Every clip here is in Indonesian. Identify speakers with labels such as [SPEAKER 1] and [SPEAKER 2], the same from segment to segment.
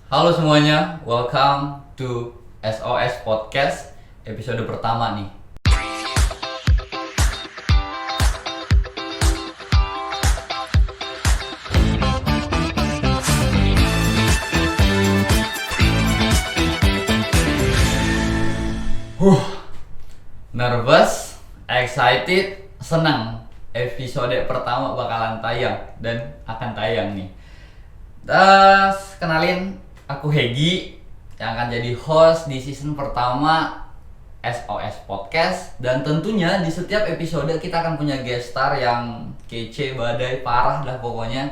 [SPEAKER 1] Halo semuanya, welcome to SOS Podcast episode pertama nih. Nervous, excited, senang. Episode pertama bakalan tayang dan akan tayang nih. Kenalin, aku Hegi yang akan jadi host di season pertama SOS Podcast. Dan tentunya di setiap episode kita akan punya guest star yang kece, badai, parah dah pokoknya.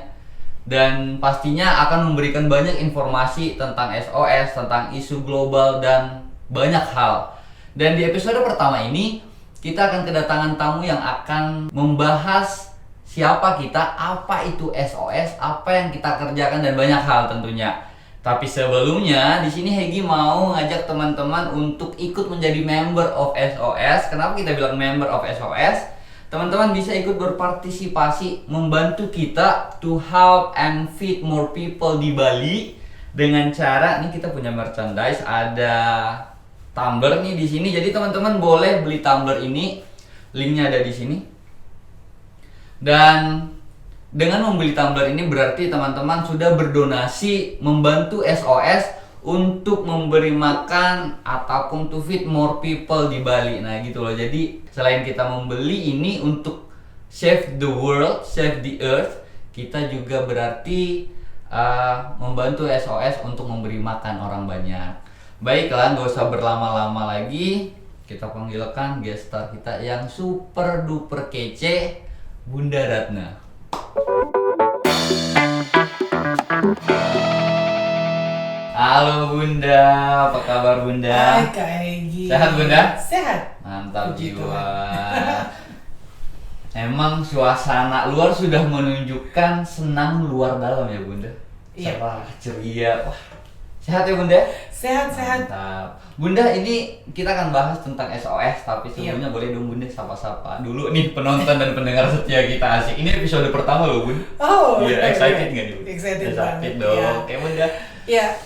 [SPEAKER 1] Dan pastinya akan memberikan banyak informasi tentang SOS, tentang isu global dan banyak hal. Dan di episode pertama ini kita akan kedatangan tamu yang akan membahas siapa kita, apa itu SOS, apa yang kita kerjakan dan banyak hal tentunya. Tapi sebelumnya di sini Hegi mau ngajak teman-teman untuk ikut menjadi member of SOS. Kenapa kita bilang member of SOS? Teman-teman bisa ikut berpartisipasi membantu kita to help and feed more people di Bali dengan cara ini kita punya merchandise, ada tumbler nih di sini. Jadi teman-teman boleh beli tumbler ini, linknya ada di sini. Dan dengan membeli tumbler ini berarti teman-teman sudah berdonasi membantu SOS untuk memberi makan ataupun to feed more people di Bali. Nah gitu loh. Jadi selain kita membeli ini untuk save the world, save the earth, kita juga berarti membantu SOS untuk memberi makan orang banyak. Baiklah, gak usah berlama-lama lagi, kita panggilkan guest star kita yang super duper kece, Bunda Ratna. Halo Bunda, apa kabar Bunda?
[SPEAKER 2] Hai Kak Egi.
[SPEAKER 1] Sehat Bunda?
[SPEAKER 2] Sehat.
[SPEAKER 1] Mantap
[SPEAKER 2] Puji
[SPEAKER 1] jiwa. Emang suasana luar sudah menunjukkan senang luar dalam ya Bunda?
[SPEAKER 2] Iya.
[SPEAKER 1] Cerah, ceria. Wah, sehat ya Bunda?
[SPEAKER 2] Sehat.
[SPEAKER 1] Mantap. Bunda, ini kita akan bahas tentang SOS, tapi sebelumnya boleh dong Bunda sapa-sapa dulu nih penonton dan pendengar setia kita. Asik. Ini episode pertama loh Bunda.
[SPEAKER 2] Oh,
[SPEAKER 1] Iya, excited nggak nih Bunda?
[SPEAKER 2] Excited banget,
[SPEAKER 1] dong.
[SPEAKER 2] ya.
[SPEAKER 1] Oke Bunda.
[SPEAKER 2] Ya,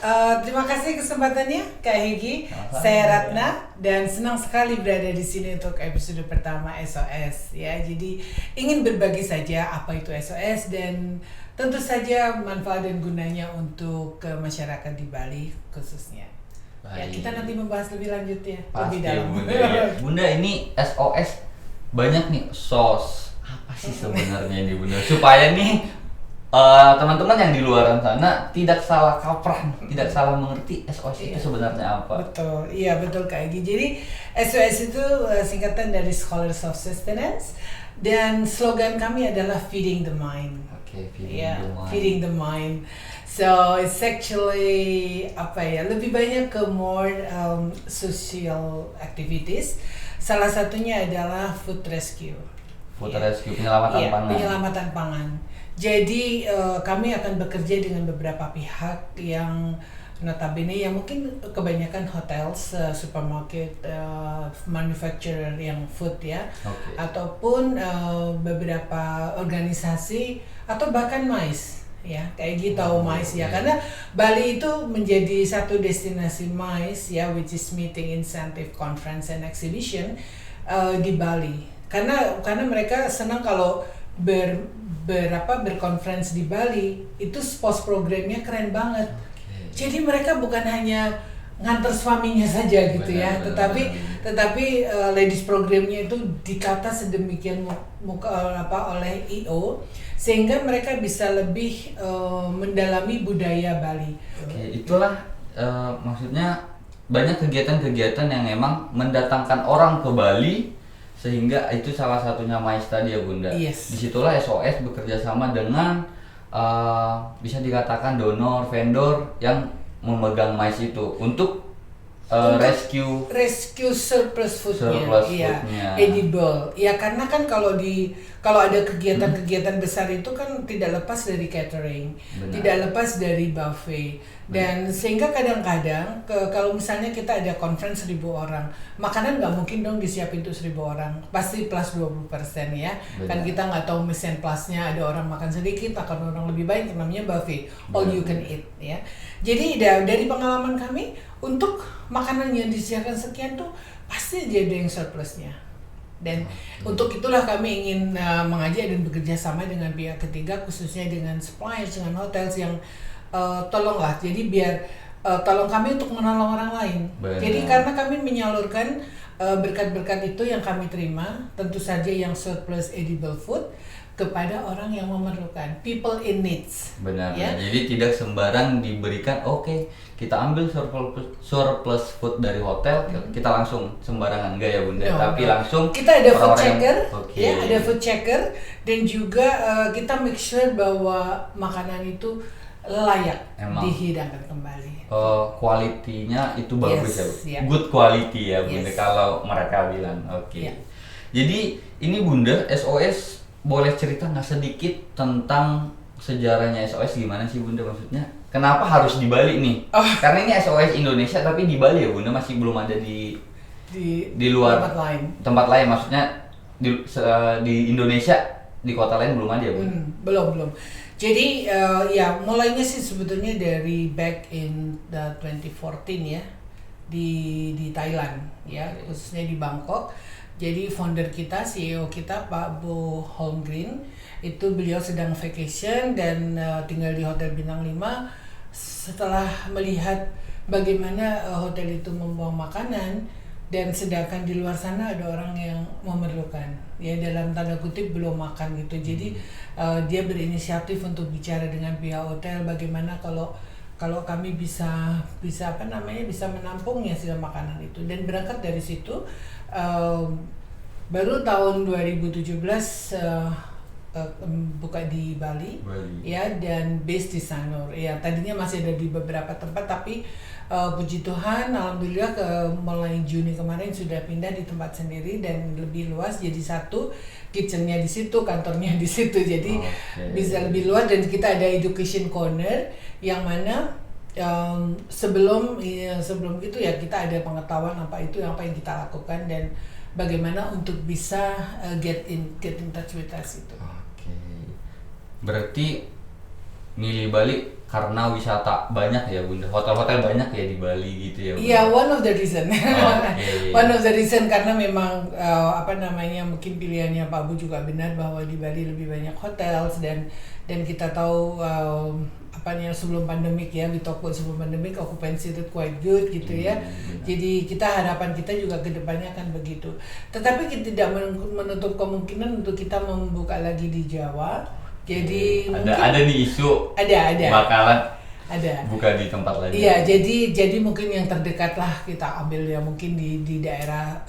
[SPEAKER 2] terima kasih kesempatannya Kak Hegi. Saya Ratna dan senang sekali berada di sini untuk episode pertama SOS. Ya, jadi ingin berbagi saja apa itu SOS dan tentu saja manfaat dan gunanya untuk ke masyarakat di Bali khususnya. Ya,
[SPEAKER 1] Baik.
[SPEAKER 2] kita nanti membahas lebih lanjut ya,
[SPEAKER 1] Pasti
[SPEAKER 2] lebih dalam.
[SPEAKER 1] Bunda, ya. Bunda, ini SOS banyak nih sos. Apa sih sebenarnya ini Bunda? Supaya nih teman-teman yang di luar sana tidak salah kaprah, tidak salah mengerti SOS itu sebenarnya apa.
[SPEAKER 2] Betul, iya betul Kak Egi. Jadi SOS itu singkatan dari Scholars of Sustenance dan slogan kami adalah Feeding the Mind.
[SPEAKER 1] Oke, feeding
[SPEAKER 2] Yeah,
[SPEAKER 1] the mind.
[SPEAKER 2] feeding the mind. So it's actually lebih banyak ke more social activities. Salah satunya adalah food rescue.
[SPEAKER 1] Food
[SPEAKER 2] Yeah.
[SPEAKER 1] rescue, penyelamatan
[SPEAKER 2] Iya,
[SPEAKER 1] pangan.
[SPEAKER 2] penyelamatan pangan. Jadi kami akan bekerja dengan beberapa pihak yang notabene yang mungkin kebanyakan hotels, supermarket, manufacturer yang food ya,
[SPEAKER 1] Oke.
[SPEAKER 2] ataupun beberapa organisasi atau bahkan MICE ya, kayak gitu tahu MICE ya,
[SPEAKER 1] oke.
[SPEAKER 2] karena Bali itu menjadi satu destinasi MICE ya, which is Meeting Incentive Conference and Exhibition di Bali, karena mereka senang kalau berkonferensi di Bali itu pos programnya keren banget.
[SPEAKER 1] Oke.
[SPEAKER 2] Jadi mereka bukan hanya nganter suaminya saja gitu ya,
[SPEAKER 1] Benar.
[SPEAKER 2] tetapi ladies programnya itu ditata sedemikian oleh IO sehingga mereka bisa lebih mendalami budaya Bali.
[SPEAKER 1] Oke, itulah maksudnya banyak kegiatan-kegiatan yang emang mendatangkan orang ke Bali, sehingga itu salah satunya MICE tadi ya Bunda.
[SPEAKER 2] Yes.
[SPEAKER 1] Disitulah SOS bekerja sama dengan bisa dikatakan donor, vendor yang memegang MICE itu untuk
[SPEAKER 2] rescue surplus foodnya, iya,
[SPEAKER 1] foodnya.
[SPEAKER 2] edible. Ya karena kan kalau ada kegiatan-kegiatan besar itu kan tidak lepas dari catering,
[SPEAKER 1] Benar.
[SPEAKER 2] tidak lepas dari buffet. Dan sehingga kadang-kadang kalau misalnya kita ada conference 1.000 orang, makanan nggak mungkin dong disiapin untuk 1.000 orang, pasti plus 20% ya.
[SPEAKER 1] Benar.
[SPEAKER 2] Kan kita nggak tahu mesin plusnya, ada orang makan sedikit, akan orang lebih banyak, namanya buffet, all you can eat ya. Jadi dari pengalaman kami, untuk makanan yang disediakan sekian tuh pasti aja ada yang surplusnya. Dan untuk itulah kami ingin mengajak dan bekerja sama dengan pihak ketiga, khususnya dengan suppliers, dengan hotels yang tolonglah, jadi biar tolong kami untuk menolong orang lain.
[SPEAKER 1] Benar.
[SPEAKER 2] Jadi karena kami menyalurkan berkat-berkat itu yang kami terima, tentu saja yang surplus edible food kepada orang yang memerlukan, people in needs.
[SPEAKER 1] Benar,
[SPEAKER 2] ya.
[SPEAKER 1] Jadi tidak sembarang diberikan, oke, kita ambil surplus food dari hotel, kita langsung sembarangan, enggak ya Bunda, tapi langsung
[SPEAKER 2] kita ada food
[SPEAKER 1] orang-orang
[SPEAKER 2] checker,
[SPEAKER 1] yang,
[SPEAKER 2] ya, ada food checker, dan juga kita make sure bahwa makanan itu layak
[SPEAKER 1] Emang.
[SPEAKER 2] dihidangkan kembali.
[SPEAKER 1] Kualitinya itu bagus
[SPEAKER 2] Yes,
[SPEAKER 1] ya,
[SPEAKER 2] yeah.
[SPEAKER 1] good quality ya Bunda,
[SPEAKER 2] Yes.
[SPEAKER 1] kalau mereka bilang, oke.
[SPEAKER 2] Yeah.
[SPEAKER 1] Jadi ini Bunda, SOS boleh cerita nggak sedikit tentang sejarahnya SOS gimana sih Bunda, maksudnya kenapa harus di Bali nih? Karena ini SOS Indonesia tapi di Bali ya Bunda, masih belum ada di luar tempat lain, maksudnya di Indonesia, di kota lain belum ada ya Bunda?
[SPEAKER 2] Belum. Jadi ya mulainya sih sebetulnya dari back in the 2014 ya, di Thailand ya, khususnya di Bangkok. Jadi founder kita, CEO kita Pak Bu Holmgreen, itu beliau sedang vacation dan tinggal di Hotel Bintang 5. Setelah melihat bagaimana hotel itu membuang makanan, dan sedangkan di luar sana ada orang yang memerlukan, ya dalam tanda kutip belum makan gitu. Jadi dia berinisiatif untuk bicara dengan pihak hotel bagaimana kalau kami bisa menampungnya sisa makanan itu. Dan berangkat dari situ baru tahun 2017 buka di Bali, ya, dan base di Sanur. Ya tadinya masih ada di beberapa tempat, tapi puji Tuhan, alhamdulillah mulai Juni kemarin sudah pindah di tempat sendiri dan lebih luas, jadi satu kitchennya di situ, kantornya di situ, jadi bisa lebih luas. Dan kita ada education corner yang mana sebelum itu ya kita ada pengetahuan apa yang kita lakukan dan bagaimana untuk bisa get in touch with us itu.
[SPEAKER 1] Oke. Berarti milih Bali karena wisata banyak ya Bunda, hotel-hotel banyak ya di Bali gitu ya Bunda?
[SPEAKER 2] Iya, one of the reason.
[SPEAKER 1] Okay.
[SPEAKER 2] One of the reason karena memang mungkin pilihannya Pak Bu juga benar bahwa di Bali lebih banyak hotels dan kita tahu sebelum pandemik ya, we talk about sebelum pandemik occupancy rate quite good gitu ya. Jadi harapan kita juga ke depannya akan begitu. Tetapi kita tidak menutup kemungkinan untuk kita membuka lagi di Jawa. Jadi
[SPEAKER 1] ada nih isu
[SPEAKER 2] ada
[SPEAKER 1] bakalan
[SPEAKER 2] ada
[SPEAKER 1] buka di tempat lain.
[SPEAKER 2] Iya, jadi mungkin yang terdekat lah kita ambil ya, mungkin di daerah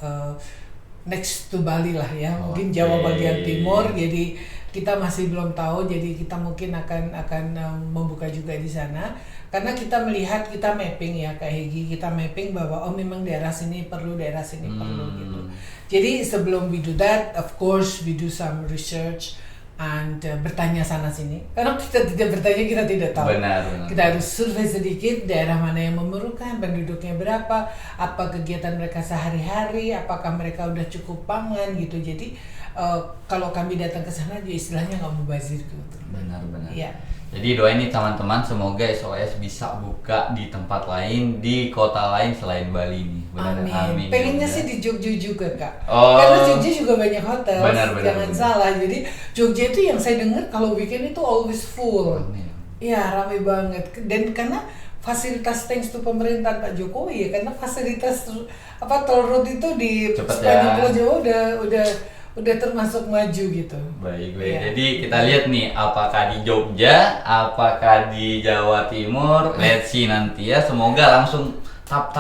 [SPEAKER 2] next to Bali lah ya, mungkin Jawa bagian timur. Jadi kita masih belum tahu, jadi kita mungkin akan membuka juga di sana karena kita melihat, kita mapping ya Kak Hegi, kita mapping bahwa memang daerah sini perlu gitu. Jadi sebelum we do that, of course we do some research and bertanya sana sini. Karena kita tidak bertanya, kita tidak tahu.
[SPEAKER 1] Benar.
[SPEAKER 2] Kita harus survei sedikit daerah mana yang memerlukan, penduduknya berapa, apa kegiatan mereka sehari-hari, apakah mereka udah cukup pangan gitu. Jadi kalau kami datang ke sana, istilahnya nggak mubazir gitu.
[SPEAKER 1] Benar.
[SPEAKER 2] Iya.
[SPEAKER 1] Jadi doain nih teman-teman, semoga SOS bisa buka di tempat lain, di kota lain selain Bali nih. Benar. Amin.
[SPEAKER 2] Pengennya sih di Jogja juga Kak.
[SPEAKER 1] Oh.
[SPEAKER 2] Karena Jogja juga banyak hotel.
[SPEAKER 1] Benar.
[SPEAKER 2] Salah. Jadi Jogja itu yang saya dengar kalau weekend itu always full. Iya, ramai banget. Dan karena fasilitas thanks to pemerintahan Pak Jokowi ya, karena fasilitas toll road itu di sepanjang Pulau Jawa udah termasuk maju gitu.
[SPEAKER 1] Baik.
[SPEAKER 2] Ya.
[SPEAKER 1] Jadi kita lihat nih, apakah di Jogja, apakah di Jawa Timur, let's see nanti ya. Semoga langsung tap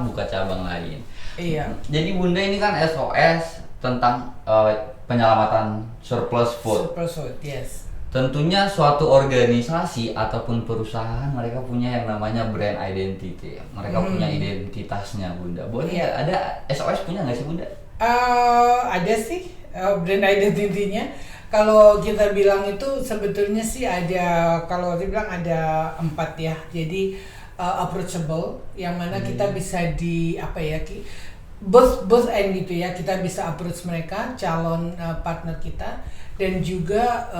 [SPEAKER 1] buka cabang lain.
[SPEAKER 2] Iya.
[SPEAKER 1] Jadi Bunda ini kan SOS tentang penyelamatan surplus food.
[SPEAKER 2] Surplus food, yes.
[SPEAKER 1] tentunya suatu organisasi ataupun perusahaan mereka punya yang namanya brand identity. Mereka punya identitasnya, Bunda. Boleh nggak ada SOS punya nggak sih, Bunda?
[SPEAKER 2] Ada sih brand identity-nya. Kalau kita bilang itu sebetulnya sih ada, kalau dibilang ada 4 ya. Jadi approachable, yang mana kita bisa both end gitu ya, kita bisa approach mereka, calon partner kita, dan juga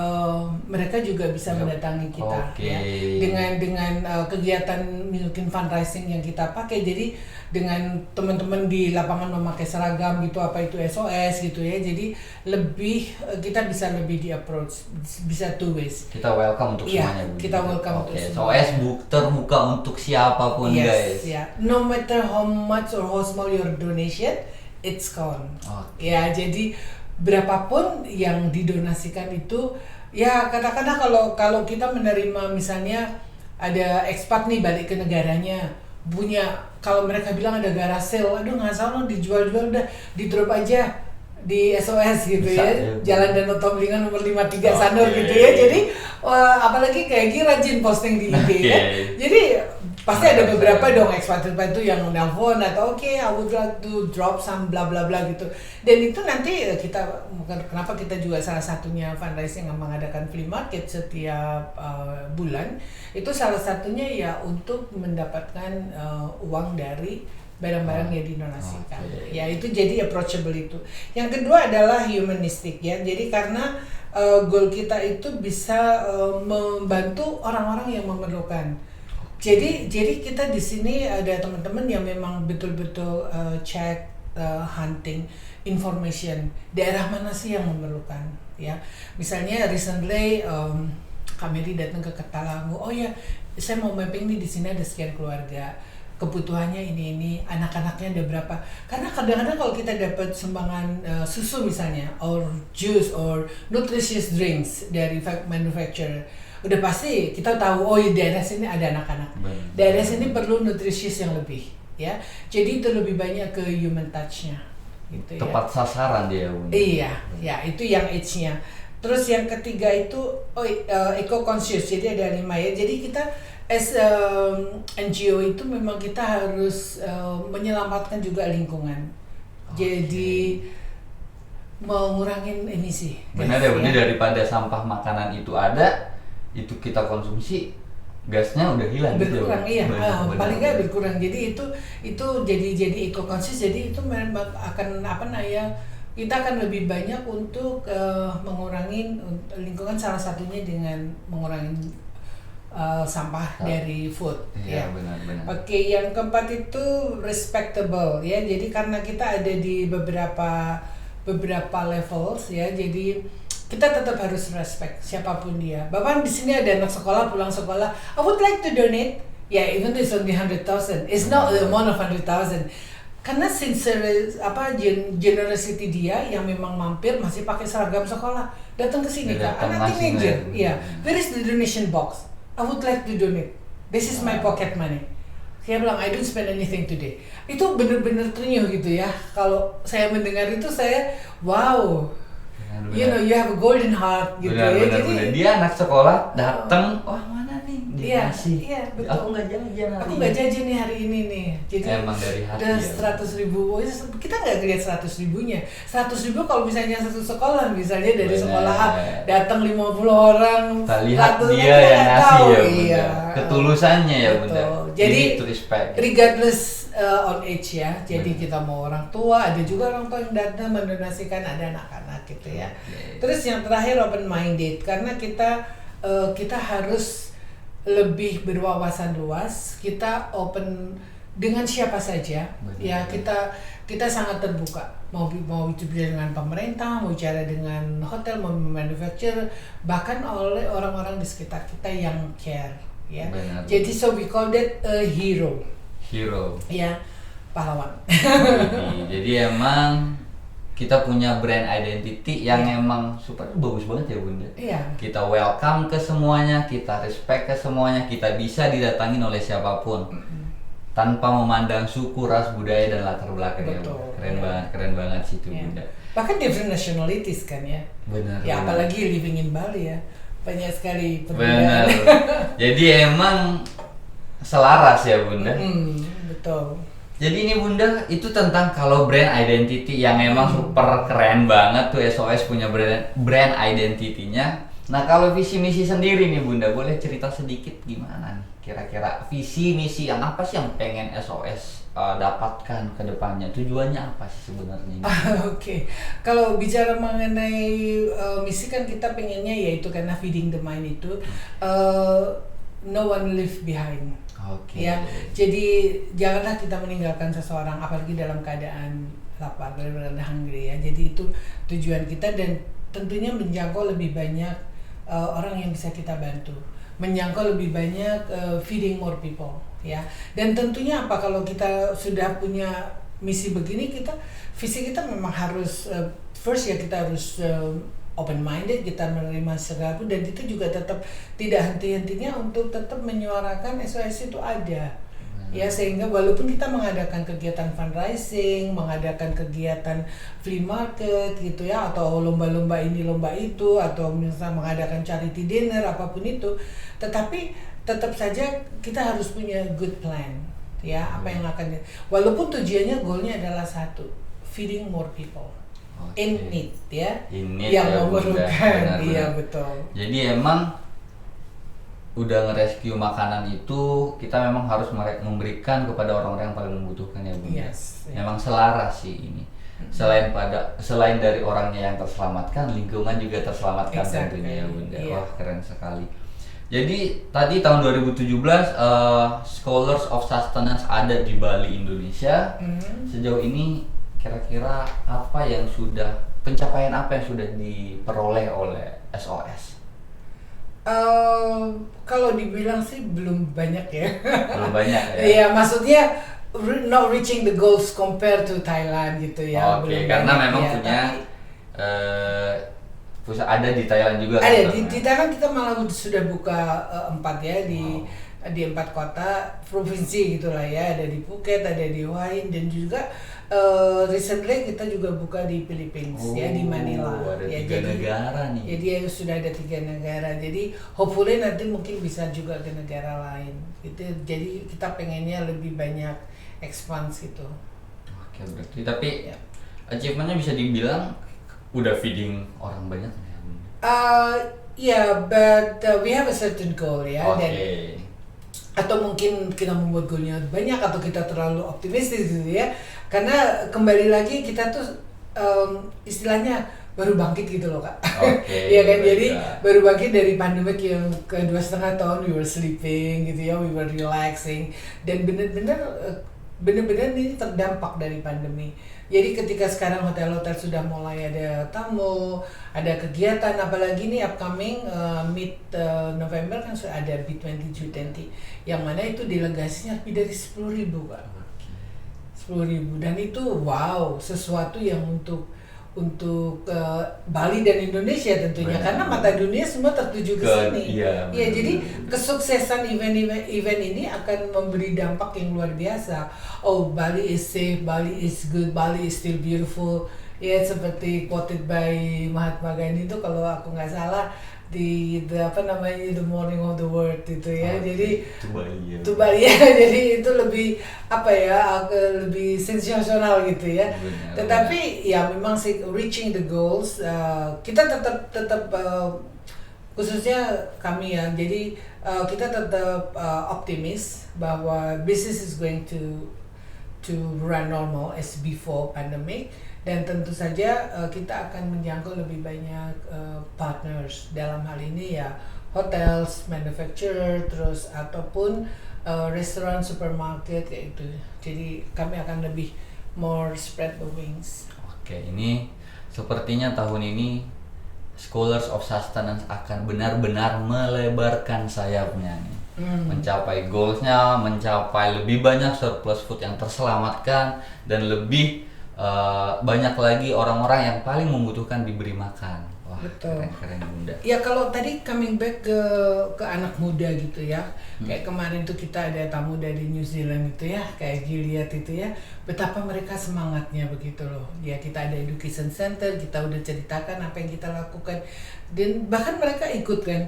[SPEAKER 2] mereka juga bisa mendatangi kita ya, dengan kegiatan mungkin fundraising yang kita pakai. Jadi dengan teman-teman di lapangan memakai seragam gitu, apa itu SOS gitu ya, jadi lebih kita bisa lebih di approach, bisa two ways.
[SPEAKER 1] Kita welcome untuk semuanya, Bu.
[SPEAKER 2] Kita welcome untuk
[SPEAKER 1] semuanya. SOS terbuka untuk siapapun, guys.
[SPEAKER 2] No matter how much or how small your donation, it's count. Ya, jadi berapapun yang didonasikan itu, ya kadang-kadang kalau kita menerima, misalnya ada ekspat nih balik ke negaranya, punya, kalau mereka bilang ada garage sale, aduh nggak salah dijual-jual, udah di drop aja di SOS gitu ya, Jalan Danau Tomlingan nomor 53 Sanur gitu ya. Jadi apalagi kayak gini rajin posting di IG ya. Jadi pasti ada beberapa dong ekspat itu yang nelpon atau I would like to drop some bla bla bla gitu. Dan itu nanti kita, kenapa kita juga salah satunya fundraising yang mengadakan flea market setiap bulan, itu salah satunya ya untuk mendapatkan uang dari barang-barang yang didonasikan. Ya itu jadi approachable itu. Yang kedua adalah humanistic ya. Jadi karena goal kita itu bisa membantu orang-orang yang memerlukan. Jadi kita di sini ada teman-teman yang memang betul-betul cek, hunting information, daerah mana sih yang memerlukan ya. Misalnya recently Kak Mary datang ke Ketalangu, oh ya saya mau mapping nih, di sini ada sekian keluarga, kebutuhannya ini, anak-anaknya ada berapa. Karena kadang-kadang kalau kita dapat sumbangan susu misalnya, or juice, or nutritious drinks dari manufacturer, udah pasti kita tahu, oh di daerah sini ada anak-anak, daerah sini perlu nutritious yang lebih ya. Jadi itu lebih banyak ke human touch-nya gitu.
[SPEAKER 1] Tepat sasaran dia, Bunda.
[SPEAKER 2] Iya, ya itu yang H-nya. Terus yang ketiga itu eco conscious, jadi ada 5 ya. Jadi kita as NGO itu memang kita harus menyelamatkan juga lingkungan. Jadi mengurangi emisi.
[SPEAKER 1] Benar ya, Bunda, daripada sampah makanan itu ada, itu kita konsumsi, gasnya udah hilang,
[SPEAKER 2] berkurang
[SPEAKER 1] gitu.
[SPEAKER 2] Iya, paling nggak berkurang. Jadi itu jadi eco conscious. Jadi itu memang akan kita akan lebih banyak untuk mengurangi lingkungan, salah satunya dengan mengurangi sampah dari food.
[SPEAKER 1] Iya, benar.
[SPEAKER 2] Oke, yang keempat itu respectable ya. Jadi karena kita ada di beberapa levels ya, jadi kita tetap harus respect siapapun dia. Bapak di sini ada anak sekolah pulang sekolah, I would like to donate. Yeah, even though it's only 100,000, it's not the amount of 100,000. Karena generosity dia yang memang mampir masih pakai seragam sekolah, datang ke sini Kak, anak teenager. Iya, where is the donation box? I would like to donate. This is my pocket money. Saya bilang, I don't spend anything today. Itu benar-benar ternyuh gitu ya. Kalau saya mendengar itu, saya wow. You know, you have a golden heart gitu ya.
[SPEAKER 1] Jadi dia anak sekolah datang, wah mana nih?
[SPEAKER 2] Iya, betul.
[SPEAKER 1] Aku nggak jajan hari ini.
[SPEAKER 2] Aku nggak jajan nih hari ini nih. Jadi
[SPEAKER 1] emang dari hati.
[SPEAKER 2] Ada 100.000. Kita nggak lihat 100.000-nya. 100.000 kalau misalnya satu sekolah, misalnya dari sekolah A datang 50 orang.
[SPEAKER 1] Kita lihat dia yang ngasih ya, Bunda. Ketulusannya ya, Bunda.
[SPEAKER 2] Jadi
[SPEAKER 1] respect.
[SPEAKER 2] Regardless on age ya. Jadi kita mau orang tua, ada juga orang tua yang datang mendonasikan, ada anak-anak gitu ya. Terus yang terakhir open minded, karena kita harus lebih berwawasan luas, kita open dengan siapa saja. Ya, kita sangat terbuka. Mau bicara dengan pemerintah, mau bicara dengan hotel, mau manufacturer, bahkan oleh orang-orang di sekitar kita yang care ya. Jadi so we call that a hero. Ya, pahlawan.
[SPEAKER 1] Jadi emang kita punya brand identity yang emang super bagus banget ya, Bunda.
[SPEAKER 2] Iya.
[SPEAKER 1] Kita welcome ke semuanya, kita respect ke semuanya, kita bisa didatangin oleh siapapun. Tanpa memandang suku, ras, budaya, dan latar belakangnya. Keren banget sih itu, Bunda.
[SPEAKER 2] Bahkan different nationalities kan ya.
[SPEAKER 1] Benar.
[SPEAKER 2] Ya apalagi living in Bali ya. banyak sekali
[SPEAKER 1] Benar.
[SPEAKER 2] perbedaan.
[SPEAKER 1] Jadi emang selaras ya Bunda.
[SPEAKER 2] Betul.
[SPEAKER 1] Jadi ini Bunda itu tentang kalau brand identity yang emang super keren banget tuh SOS punya brand identity-nya. Nah kalau visi misi sendiri nih Bunda, boleh cerita sedikit gimana nih kira-kira visi misi yang apa sih yang pengen SOS dapatkan ke depannya, tujuannya apa sih sebenarnya?
[SPEAKER 2] Oke. Kalau bicara mengenai misi kan kita pengennya yaitu karena feeding the mind itu no one live behind.
[SPEAKER 1] Oke.
[SPEAKER 2] Ya, jadi janganlah kita meninggalkan seseorang apalagi dalam keadaan lapar, benar-benar hungry ya. Jadi itu tujuan kita dan tentunya menjangkau lebih banyak orang yang bisa kita bantu, menjangkau lebih banyak feeding more people ya. Dan tentunya apa kalau kita sudah punya misi begini, visi kita memang harus first ya kita harus open minded, kita menerima segala pun, dan itu juga tetap tidak henti-hentinya untuk tetap menyuarakan SOS itu ada. Ya, sehingga walaupun kita mengadakan kegiatan fundraising, mengadakan kegiatan flea market gitu ya, atau lomba-lomba ini lomba itu, atau misalnya mengadakan charity dinner apapun itu, tetapi tetap saja kita harus punya good plan ya, apa yang akan, walaupun tujuannya goalnya adalah satu, feeding more people. In need ya, yang
[SPEAKER 1] ya,
[SPEAKER 2] memerlukan. Iya betul.
[SPEAKER 1] Jadi emang udah nge-rescue makanan itu kita memang harus memberikan kepada orang-orang yang paling membutuhkan ya Bunda.
[SPEAKER 2] Yes,
[SPEAKER 1] memang selaras sih ini. Selain dari orangnya yang terselamatkan, lingkungan juga terselamatkan tentunya ya Bunda.
[SPEAKER 2] Yeah.
[SPEAKER 1] Wah keren sekali. Jadi tadi tahun 2017 Scholars of Sustenance ada di Bali, Indonesia. Sejauh ini kira-kira pencapaian apa yang sudah diperoleh oleh SOS?
[SPEAKER 2] Kalau dibilang sih belum banyak ya.
[SPEAKER 1] Belum banyak ya?
[SPEAKER 2] Iya, maksudnya not reaching the goals compared to Thailand gitu ya.
[SPEAKER 1] Oke, karena
[SPEAKER 2] banyak,
[SPEAKER 1] memang
[SPEAKER 2] ya,
[SPEAKER 1] punya pusat ada di Thailand juga.
[SPEAKER 2] Ada
[SPEAKER 1] kan,
[SPEAKER 2] di Thailand kita malah sudah buka 4 ya di 4 kota provinsi gitulah ya, ada di Phuket, ada di Hue, dan juga recently kita juga buka di Philippines ya, di Manila.
[SPEAKER 1] Ada
[SPEAKER 2] ya,
[SPEAKER 1] 3 negara nih.
[SPEAKER 2] Jadi sudah ada 3 negara. Jadi hopefully nanti mungkin bisa juga ke negara lain. Gitu. Jadi kita pengennya lebih banyak expand gitu.
[SPEAKER 1] Oke, berarti tapi achievementnya bisa dibilang udah feeding orang banyak ya?
[SPEAKER 2] But we have a certain goal ya.
[SPEAKER 1] Oke.
[SPEAKER 2] Dan atau mungkin kita membuat goalnya banyak atau kita terlalu optimistis gitu ya, karena kembali lagi kita tuh istilahnya baru bangkit gitu loh Kak. Iya kan, jadi baru bangkit dari pandemik yang ke 2,5 tahun we were sleeping gitu ya, we were relaxing, dan bener-bener ini terdampak dari pandemi. Jadi ketika sekarang hotel-hotel sudah mulai ada tamu, ada kegiatan, apalagi nih upcoming mid November kan sudah ada B20 G20, yang mana itu delegasinya lebih dari 10.000 Kak. 10.000, dan itu wow, sesuatu yang untuk Bali dan Indonesia tentunya. Benar. Karena mata dunia semua tertuju ke sini. Iya, jadi kesuksesan event ini akan memberi dampak yang luar biasa. Oh, Bali is safe, Bali is good, Bali is still beautiful. Ya, seperti quoted by Mahatma Gandhi itu kalau aku nggak salah the morning of the world itu ya. Jadi to Bali ya. Jadi itu lebih lebih sensasional gitu ya. Benar, tetapi ya memang sih reaching the goals, kita tetap khususnya kami ya. Jadi kita tetap optimis bahwa business is going to run normal as before pandemic. Dan tentu saja kita akan menjangkau lebih banyak partners, dalam hal ini ya hotels, manufacturer, terus ataupun restoran, supermarket kayak gitu. Jadi kami akan lebih more spread the wings.
[SPEAKER 1] Oke, ini sepertinya tahun ini Scholars of Sustenance akan benar-benar melebarkan sayapnya nih. Mencapai goalsnya, mencapai lebih banyak surplus food yang terselamatkan, dan lebih banyak lagi orang-orang yang paling membutuhkan diberi makan. Wah
[SPEAKER 2] betul.
[SPEAKER 1] Keren Bunda.
[SPEAKER 2] Ya kalau tadi coming back ke anak muda gitu ya, kayak kemarin tuh kita ada tamu dari New Zealand itu ya, kayak Gilead itu ya, betapa mereka semangatnya begitu loh. Ya kita ada education center, kita udah ceritakan apa yang kita lakukan, dan bahkan mereka ikut kan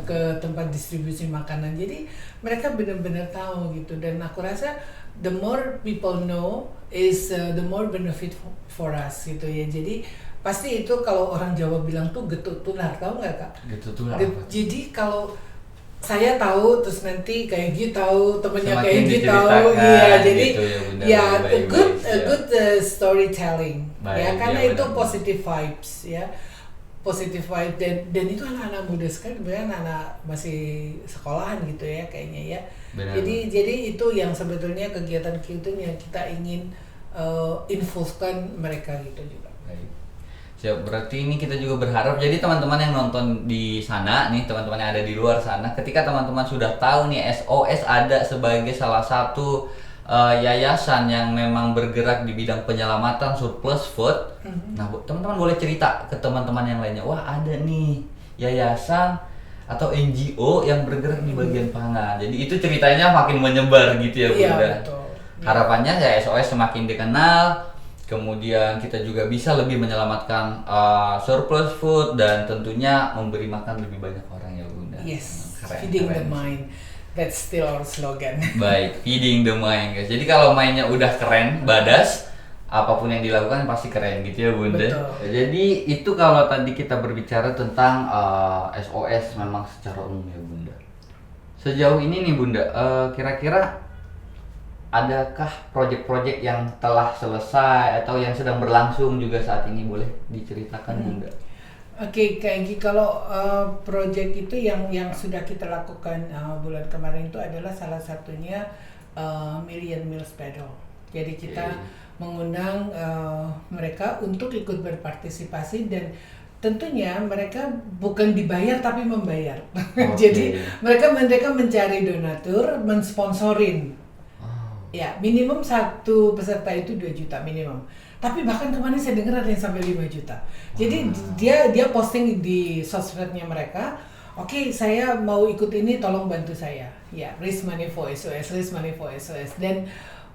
[SPEAKER 2] ke tempat distribusi makanan. Jadi mereka benar-benar tahu gitu, dan aku rasa the more people know is the more benefit for us gitu ya. Jadi pasti itu kalau orang Jawa bilang tuh getuk tular, tahu nggak Kak?
[SPEAKER 1] Getuk tular.
[SPEAKER 2] Jadi kalau saya tahu terus nanti kayak gitu tahu, temennya
[SPEAKER 1] Semakin
[SPEAKER 2] kayak gitu tahu, iya jadi
[SPEAKER 1] gitu ya, Bunda,
[SPEAKER 2] ya
[SPEAKER 1] baik,
[SPEAKER 2] a good storytelling
[SPEAKER 1] baik,
[SPEAKER 2] ya, karena
[SPEAKER 1] ya,
[SPEAKER 2] itu
[SPEAKER 1] benar.
[SPEAKER 2] positive vibes ya, positive vibes, dan itu anak-anak muda sekali, sebenarnya anak-anak masih sekolahan gitu ya kayaknya ya.
[SPEAKER 1] Benar.
[SPEAKER 2] Jadi itu yang sebetulnya kegiatan yang kita ingin involvekan mereka gitu juga.
[SPEAKER 1] Baik. Siap, berarti ini kita juga berharap jadi teman-teman yang nonton di sana nih, teman-teman yang ada di luar sana, ketika teman-teman sudah tahu nih SOS ada sebagai salah satu yayasan yang memang bergerak di bidang penyelamatan surplus food. Nah, teman-teman boleh cerita ke teman-teman yang lainnya, wah ada nih yayasan atau NGO yang bergerak di bagian pangan. Jadi itu ceritanya makin menyebar gitu ya Bunda.
[SPEAKER 2] Iya, betul.
[SPEAKER 1] Harapannya ya SOS semakin dikenal, kemudian kita juga bisa lebih menyelamatkan surplus food dan tentunya memberi makan lebih banyak orang ya Bunda.
[SPEAKER 2] Yes,
[SPEAKER 1] Keren,
[SPEAKER 2] feeding
[SPEAKER 1] keren.
[SPEAKER 2] the mind. That's still our slogan.
[SPEAKER 1] Baik, feeding the mind guys. Jadi kalau mainnya udah keren, badas, apapun yang dilakukan pasti keren gitu ya Bunda.
[SPEAKER 2] Betul.
[SPEAKER 1] Jadi itu kalau tadi kita berbicara tentang SOS memang secara umum ya Bunda. Sejauh ini nih Bunda, kira-kira adakah proyek-proyek yang telah selesai atau yang sedang berlangsung juga saat ini, boleh diceritakan Bunda?
[SPEAKER 2] Oke, kayak gitu. Kalau project itu yang sudah kita lakukan bulan kemarin itu adalah salah satunya Million Meals Paddle. Jadi kita mengundang mereka untuk ikut berpartisipasi, dan tentunya mereka bukan dibayar tapi membayar. Jadi mereka mencari donatur, mensponsorin. Ya, minimum satu peserta itu 2 juta minimum. Tapi bahkan kemarin saya dengar ada yang sampai 5 juta. Jadi dia posting di sosmednya mereka, oke, saya mau ikut ini, tolong bantu saya. Ya, raise money for SOS, raise money for SOS. Dan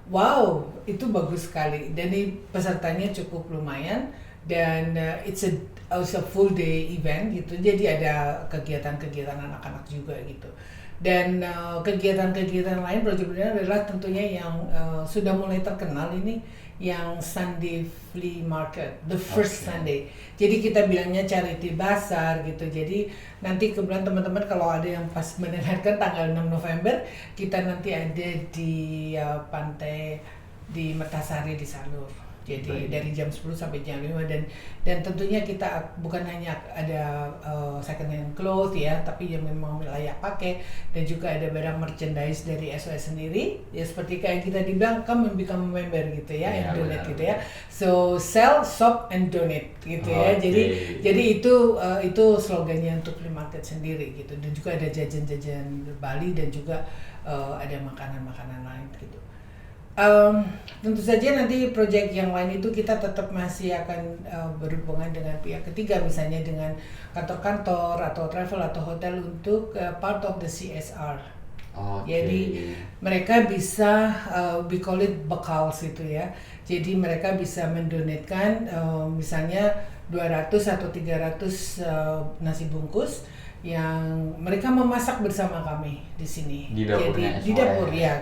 [SPEAKER 2] wow, itu bagus sekali. Dan ini pesertanya cukup lumayan, dan it's a full day event gitu. Jadi ada kegiatan-kegiatan anak-anak juga gitu. Dan kegiatan-kegiatan lain proyek-proyeknya adalah tentunya yang sudah mulai terkenal ini, yang Sunday Flea Market, the first Sunday. Jadi kita bilangnya charity bazaar gitu. Jadi nanti kemudian teman-teman kalau ada yang pas mendengarkan tanggal 6 November, kita nanti ada di pantai di Mertasari di Sanur. Jadi dari jam 10 sampai jam 5, dan tentunya kita bukan hanya ada second hand clothes ya, tapi yang memang layak pakai, dan juga ada barang merchandise dari SOS sendiri ya, seperti kayak kita dibilang come become a member gitu ya, and donate gitu ya. So sell, shop and donate gitu ya. Jadi itu slogannya untuk flea market sendiri gitu, dan juga ada jajan-jajan Bali, dan juga ada makanan-makanan lain gitu. Tentu saja nanti proyek yang lain itu kita tetap masih akan berhubungan dengan pihak ketiga, misalnya dengan kantor-kantor atau travel atau hotel untuk part of the CSR. Jadi mereka bisa we call it bekals itu ya. Jadi mereka bisa mendonatkan misalnya 200 atau 300 nasi bungkus yang mereka memasak bersama kami di sini.
[SPEAKER 1] Di dapurnya.
[SPEAKER 2] Jadi di dapur ya.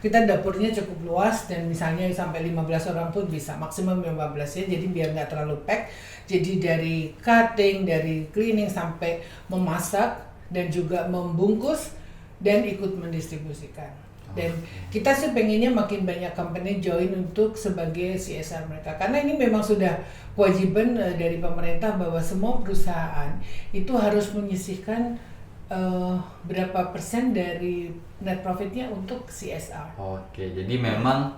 [SPEAKER 2] Kita dapurnya cukup luas, dan misalnya sampai 15 orang pun bisa, maksimum 15 ya. Jadi biar nggak terlalu pack. Jadi dari cutting, dari cleaning sampai memasak, dan juga membungkus dan ikut mendistribusikan. Dan kita sih pengennya makin banyak company join untuk sebagai CSR mereka, karena ini memang sudah kewajiban dari pemerintah bahwa semua perusahaan itu harus menyisihkan berapa persen dari net profitnya untuk CSR.
[SPEAKER 1] Oke, jadi memang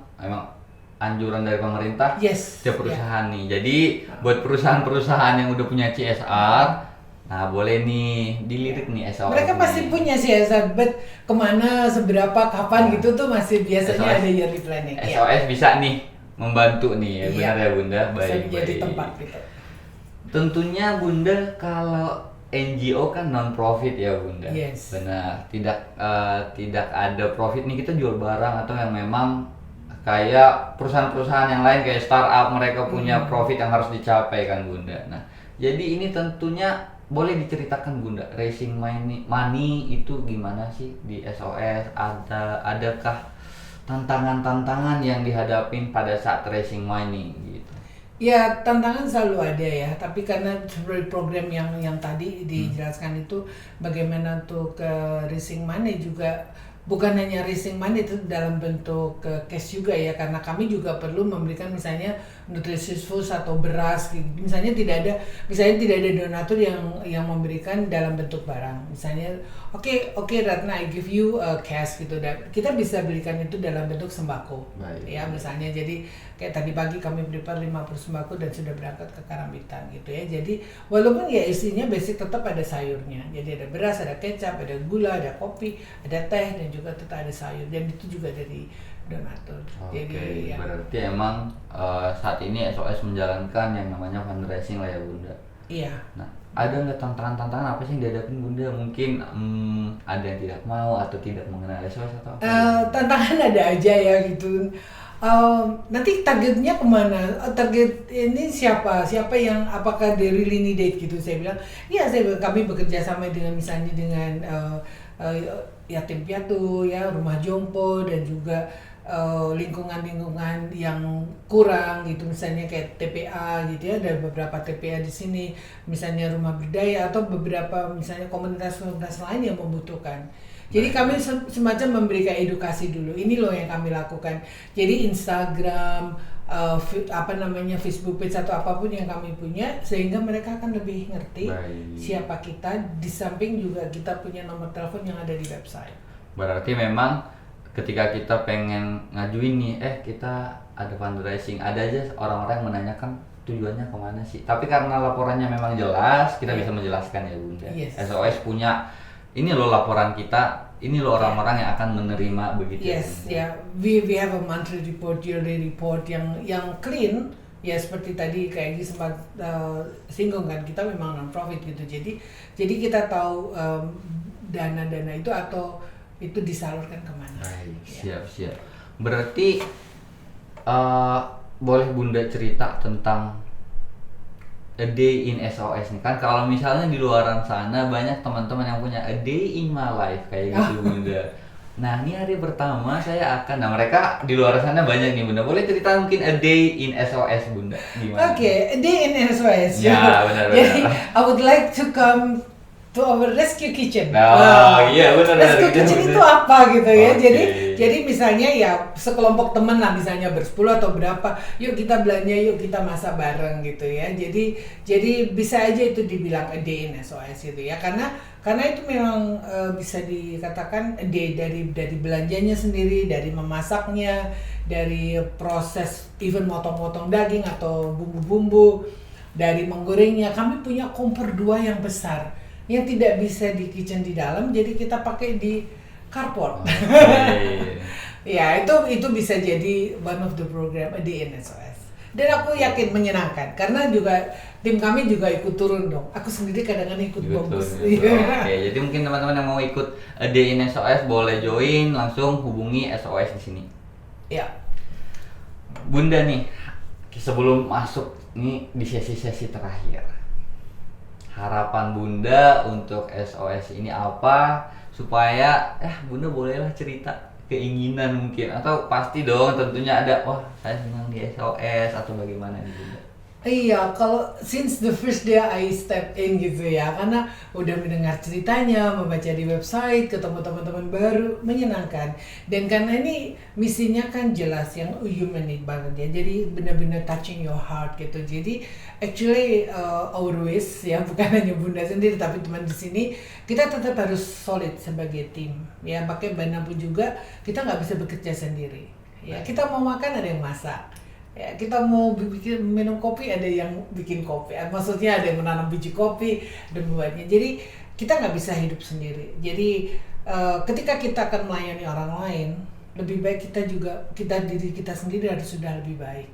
[SPEAKER 1] anjuran dari pemerintah setiap perusahaan nih. Jadi buat perusahaan-perusahaan yang udah punya CSR, nah boleh nih dilirik nih SOS.
[SPEAKER 2] Mereka pasti punya CSR, but kemana, seberapa, kapan gitu tuh masih biasanya ada yearly planning.
[SPEAKER 1] SOS bisa nih membantu nih ya, benar ya Bunda.
[SPEAKER 2] Bisa menjadi tempat gitu.
[SPEAKER 1] Tentunya Bunda kalau NGO kan non profit ya Bunda.
[SPEAKER 2] Yes.
[SPEAKER 1] Benar. Tidak ada profit nih, kita jual barang atau yang memang kayak perusahaan-perusahaan yang lain kayak startup, mereka punya profit yang harus dicapai kan Bunda. Nah, jadi ini tentunya boleh diceritakan Bunda, raising money itu gimana sih di SOS? Adakah tantangan-tantangan yang dihadapin pada saat raising money gitu?
[SPEAKER 2] Ya, tantangan selalu ada ya, tapi karena seperti program yang tadi dijelaskan itu bagaimana untuk raising money juga bukan hanya raising money itu dalam bentuk cash juga ya, karena kami juga perlu memberikan misalnya nutritious food atau beras gitu. Misalnya tidak ada donatur yang memberikan dalam bentuk barang. Misalnya oke Ratna, I give you cash gitu, dan kita bisa belikan itu dalam bentuk sembako.
[SPEAKER 1] Baik.
[SPEAKER 2] Ya misalnya, jadi kayak tadi pagi kami prepare 50 sembako dan sudah berangkat ke Karambitan gitu ya. Jadi walaupun ya isinya basic tetap ada sayurnya. Jadi ada beras, ada kecap, ada gula, ada kopi, ada teh, dan juga tetap ada sayur, dan itu juga dari donatur.
[SPEAKER 1] Oke,
[SPEAKER 2] Jadi
[SPEAKER 1] berarti emang saat ini SOS menjalankan yang namanya fundraising lah ya Bunda.
[SPEAKER 2] iya.
[SPEAKER 1] Nah, ada nggak tantangan-tantangan apa sih yang dihadapin Bunda? Mungkin ada yang tidak mau atau tidak mengenal SOS atau apa?
[SPEAKER 2] Tantangan ada aja ya gitu. Nanti targetnya kemana? Target ini siapa yang apakah they really need it gitu? Saya bilang, iya, kami bekerja sama dengan misalnya dengan yatim piatu ya, rumah jompo, dan juga lingkungan-lingkungan yang kurang gitu, misalnya kayak TPA gitu ya, ada beberapa TPA di sini, misalnya rumah berdaya atau beberapa misalnya komunitas-komunitas lain yang membutuhkan. Jadi kami semacam memberikan edukasi dulu. Ini loh yang kami lakukan. Jadi Instagram, Facebook page atau apapun yang kami punya, sehingga mereka akan lebih ngerti siapa kita. Di samping juga kita punya nomor telepon yang ada di website.
[SPEAKER 1] Berarti memang ketika kita pengen ngajuin nih, kita ada fundraising, ada aja orang-orang yang menanyakan tujuannya kemana sih. Tapi karena laporannya memang jelas, kita bisa menjelaskan ya Bunda.
[SPEAKER 2] Yes.
[SPEAKER 1] SOS punya, ini loh laporan kita, ini loh orang-orang yang akan menerima begitu.
[SPEAKER 2] Yes, ya. We have a monthly report, yearly report yang clean. Ya seperti tadi kayak sempat singgung kan, kita memang non-profit gitu. Jadi kita tahu dana-dana itu atau itu disalurkan kemana.
[SPEAKER 1] Baik, siap. Berarti boleh Bunda cerita tentang a day in SOS nih, kan kalau misalnya di luaran sana banyak teman-teman yang punya a day in my life kayak gitu Bunda. Nah, ini hari pertama mereka di luar sana banyak nih Bunda. Boleh cerita mungkin a day in SOS Bunda gimana?
[SPEAKER 2] Oke, a day in SOS.
[SPEAKER 1] Ya, benar.
[SPEAKER 2] Jadi I would like to come to our rescue kitchen.
[SPEAKER 1] Iya benar.
[SPEAKER 2] Rescue kitchen itu apa gitu ya?
[SPEAKER 1] Okay.
[SPEAKER 2] Jadi misalnya ya sekelompok teman lah, misalnya bersepuluh atau berapa, yuk kita belanja, yuk kita masak bareng gitu ya. Jadi bisa aja itu dibilang a day in SOS gitu ya, karena itu memang bisa dikatakan a day dari belanjanya sendiri, dari memasaknya, dari proses even motong-motong daging atau bumbu-bumbu, dari menggorengnya. Kami punya kompor 2 yang besar yang tidak bisa di kitchen di dalam, jadi kita pakai di carport. Ya, itu bisa jadi one of the program a day in SOS. Dan aku yakin menyenangkan karena juga tim kami juga ikut turun dong. Aku sendiri kadang-kadang ikut bungkus.
[SPEAKER 1] Oke, jadi mungkin teman-teman yang mau ikut a day in SOS boleh join, langsung hubungi SOS di sini.
[SPEAKER 2] Ya.
[SPEAKER 1] Bunda nih, sebelum masuk nih di sesi-sesi terakhir, harapan Bunda untuk SOS ini apa, supaya Bunda bolehlah cerita keinginan mungkin, atau pasti dong tentunya ada, wah saya senang di SOS atau bagaimana nih Bunda?
[SPEAKER 2] Iya, kalau since the first day I step in gitu ya, karena udah mendengar ceritanya, membaca di website, ketemu teman-teman baru, menyenangkan. Dan karena ini misinya kan jelas, yang human need banget ya, jadi benar-benar touching your heart gitu. Jadi actually always ya, bukan hanya Bunda sendiri, tapi teman di sini, kita tetap harus solid sebagai tim. Ya, bagaimanapun juga kita nggak bisa bekerja sendiri. Ya, kita mau makan ada yang masak. Ya, kita mau minum kopi, ada yang bikin kopi. Maksudnya ada yang menanam biji kopi dan membuatnya. Jadi kita nggak bisa hidup sendiri. Jadi ketika kita akan melayani orang lain, lebih baik diri kita sendiri harus sudah lebih baik.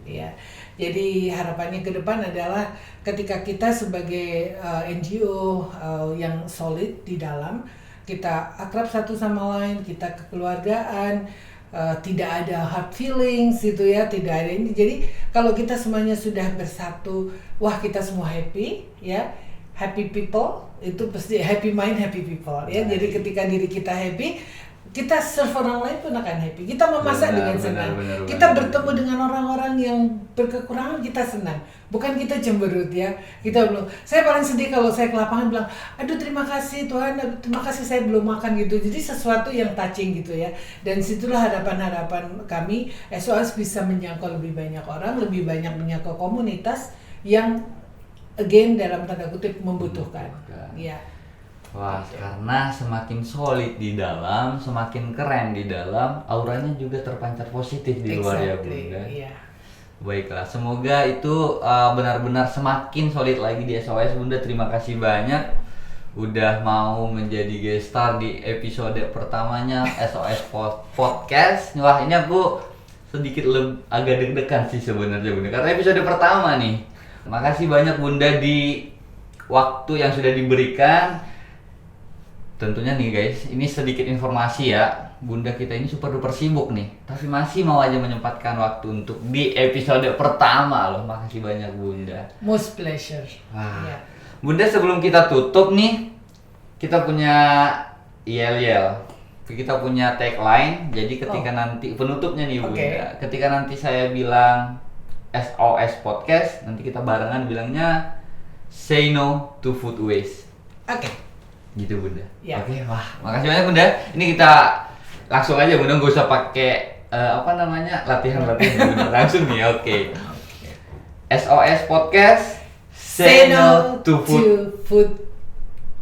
[SPEAKER 2] ya. Jadi harapannya ke depan adalah ketika kita sebagai NGO yang solid di dalam, kita akrab satu sama lain, kita kekeluargaan, tidak ada hard feelings gitu ya, tidak ada ini. Jadi kalau kita semuanya sudah bersatu, wah kita semua happy ya. Happy people itu pasti happy mind, happy people ya. Jadi ketika diri kita happy, kita serve orang lain pun akan happy. Kita memasak dengan senang. Kita bertemu dengan orang-orang yang berkekurangan, kita senang. Bukan kita cemberut ya. Kita belum. Saya paling sedih kalau saya ke lapangan bilang, aduh terima kasih Tuhan, aduh, terima kasih saya belum makan gitu. Jadi sesuatu yang touching gitu ya. Dan situlah harapan-harapan kami SOS bisa menjangkau lebih banyak orang, lebih banyak menjangkau komunitas yang again dalam tanda kutip membutuhkan. Ya.
[SPEAKER 1] Wah, karena semakin solid di dalam, semakin keren di dalam, auranya juga terpancar positif di luar ya Bunda.
[SPEAKER 2] Yeah.
[SPEAKER 1] Baiklah, semoga itu benar-benar semakin solid lagi di SOS Bunda. Terima kasih banyak udah mau menjadi guest star di episode pertamanya SOS Podcast. Wah, ini aku sedikit agak deg-degan sih sebenarnya Bunda, karena episode pertama nih. Makasih banyak Bunda di waktu yang sudah diberikan. Tentunya nih guys, ini sedikit informasi ya. Bunda kita ini super duper sibuk nih, tapi masih mau aja menyempatkan waktu untuk di episode pertama loh. Makasih banyak Bunda.
[SPEAKER 2] Most pleasure.
[SPEAKER 1] Wah.
[SPEAKER 2] Yeah.
[SPEAKER 1] Bunda, sebelum kita tutup nih, kita punya yel-yel. Kita punya tagline. Jadi ketika nanti penutupnya nih Bunda, ketika nanti saya bilang SOS Podcast, nanti kita barengan bilangnya say no to food waste.
[SPEAKER 2] Oke.
[SPEAKER 1] Gitu Bunda.
[SPEAKER 2] Ya.
[SPEAKER 1] Oke, wah, makasih banyak Bunda. Ini kita langsung aja Bunda, nggak usah pakai latihan Bunda. Langsung nih, oke. SOS Podcast, say no to food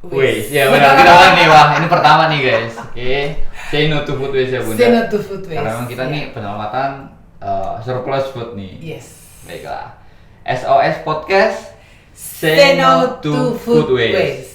[SPEAKER 1] waste. Ya benar, kita nih, wah ini pertama nih guys. Oke, say no to food waste ya Bunda.
[SPEAKER 2] Say no to food waste.
[SPEAKER 1] Karena memang kita nih penyelamatan surplus food nih.
[SPEAKER 2] Yes.
[SPEAKER 1] Baiklah. SOS Podcast, say no to food waste.